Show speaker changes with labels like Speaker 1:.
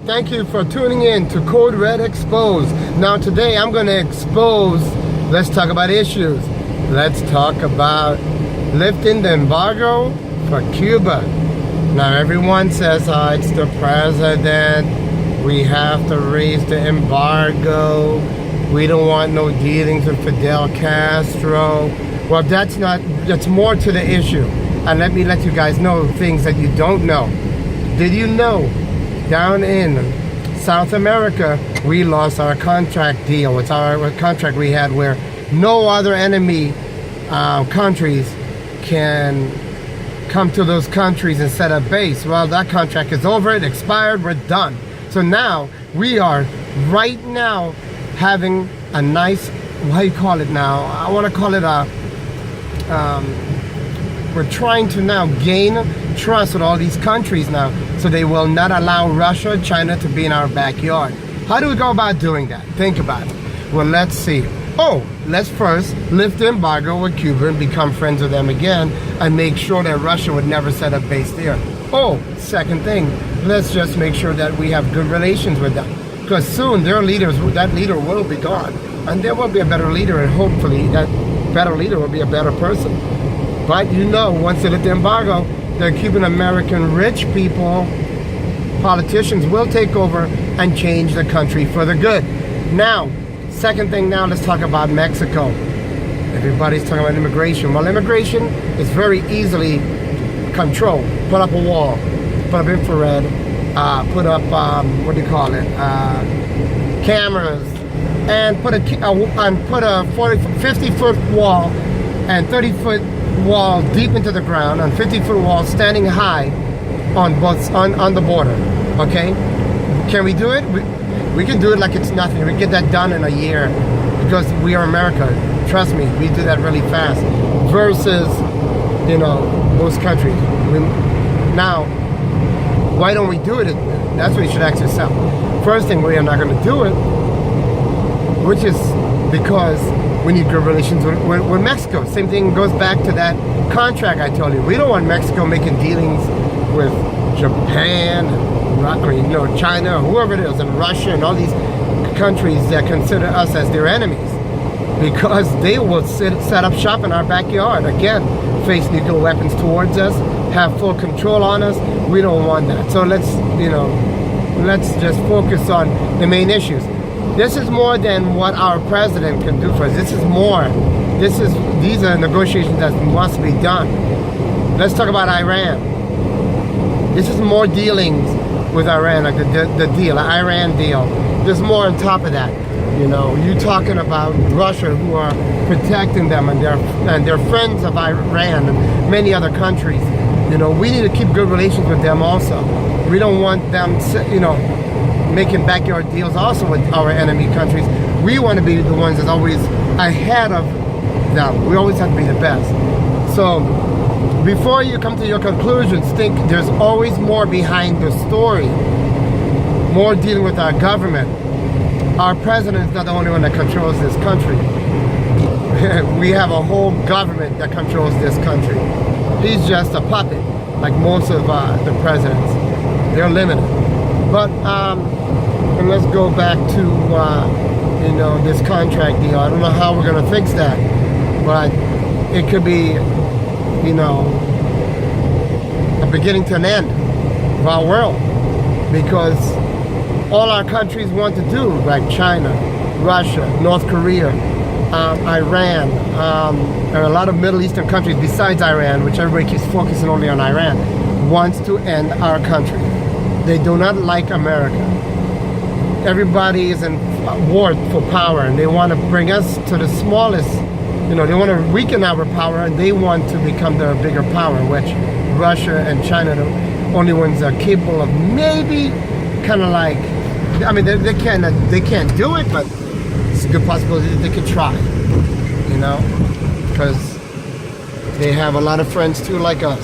Speaker 1: Thank you for tuning in to Code Red Exposed. Now today I'm going to expose, let's talk about issues. Let's talk about lifting the embargo for Cuba. Now everyone says, oh, it's the president, we have to raise the embargo, we don't want no dealings with Fidel Castro. Well, that's more to the issue. And let me let you guys know things that you don't know. Did you know down in South America, we lost our contract deal. It's our contract we had where no other enemy countries can come to those countries and set up base. Well, that contract is over, it expired, we're done. So now we are right now having a nice, what do you call it now? I want to call it a, we're trying to now gain trust with all these countries now, so they will not allow Russia, China to be in our backyard. How do we go about doing that? Think about it. Well, let's see. Oh, let's first lift the embargo with Cuba and become friends with them again and make sure that Russia would never set up base there. Oh, second thing, let's just make sure that we have good relations with them, because soon their leaders, that leader will be gone and there will be a better leader, and hopefully that better leader will be a better person. But you know, once they lift the embargo, the Cuban American rich people, politicians will take over and change the country for the good. Now, second thing, now let's talk about Mexico. Everybody's talking about immigration. Well, immigration is very easily controlled. Put up a wall, put up infrared, put up, what do you call it, cameras, and put a 50-foot wall and 30-foot wall deep into the ground, on 50-foot wall standing high on both on the border. Okay, can we do it? We can do it like it's nothing. We get that done in a year because we are America. Trust me, we do that really fast versus, you know, most countries. Now, why don't we do it? That's what you should ask yourself. First thing, we are not going to do it, which is because we need good relations with Mexico. Same thing goes back to that contract I told you. We don't want Mexico making dealings with Japan, China, whoever it is, and Russia, and all these countries that consider us as their enemies, because they will set up shop in our backyard. Again, face nuclear weapons towards us, have full control on us. We don't want that. So let's just focus on the main issues. This is more than what our president can do for us. This is more. These are negotiations that must be done. Let's talk about Iran. This is more dealings with Iran, like the deal, Iran deal. There's more on top of that. You know, you talking about Russia, who are protecting them, and they're friends of Iran and many other countries. You know, we need to keep good relations with them also. We don't want them, you know, making backyard deals also with our enemy countries. We want to be the ones that's always ahead of them. We always have to be the best. So before you come to your conclusions, think there's always more behind the story, more dealing with our government. Our president is not the only one that controls this country. We have a whole government that controls this country. He's just a puppet, like most of the presidents. They're limited. But and let's go back to you know, this contract deal. I don't know how we're going to fix that, but it could be, you know, a beginning to an end of our world, because all our countries want to do, like China, Russia, North Korea, Iran, and a lot of Middle Eastern countries besides Iran, which everybody keeps focusing only on Iran, wants to end our country. They do not like America. Everybody is in war for power, and they want to bring us to the smallest, you know, they want to weaken our power, and they want to become the bigger power, which Russia and China are the only ones that are capable of maybe kind of like, I mean, they can't do it, but it's a good possibility that they could try, you know, because they have a lot of friends too like us.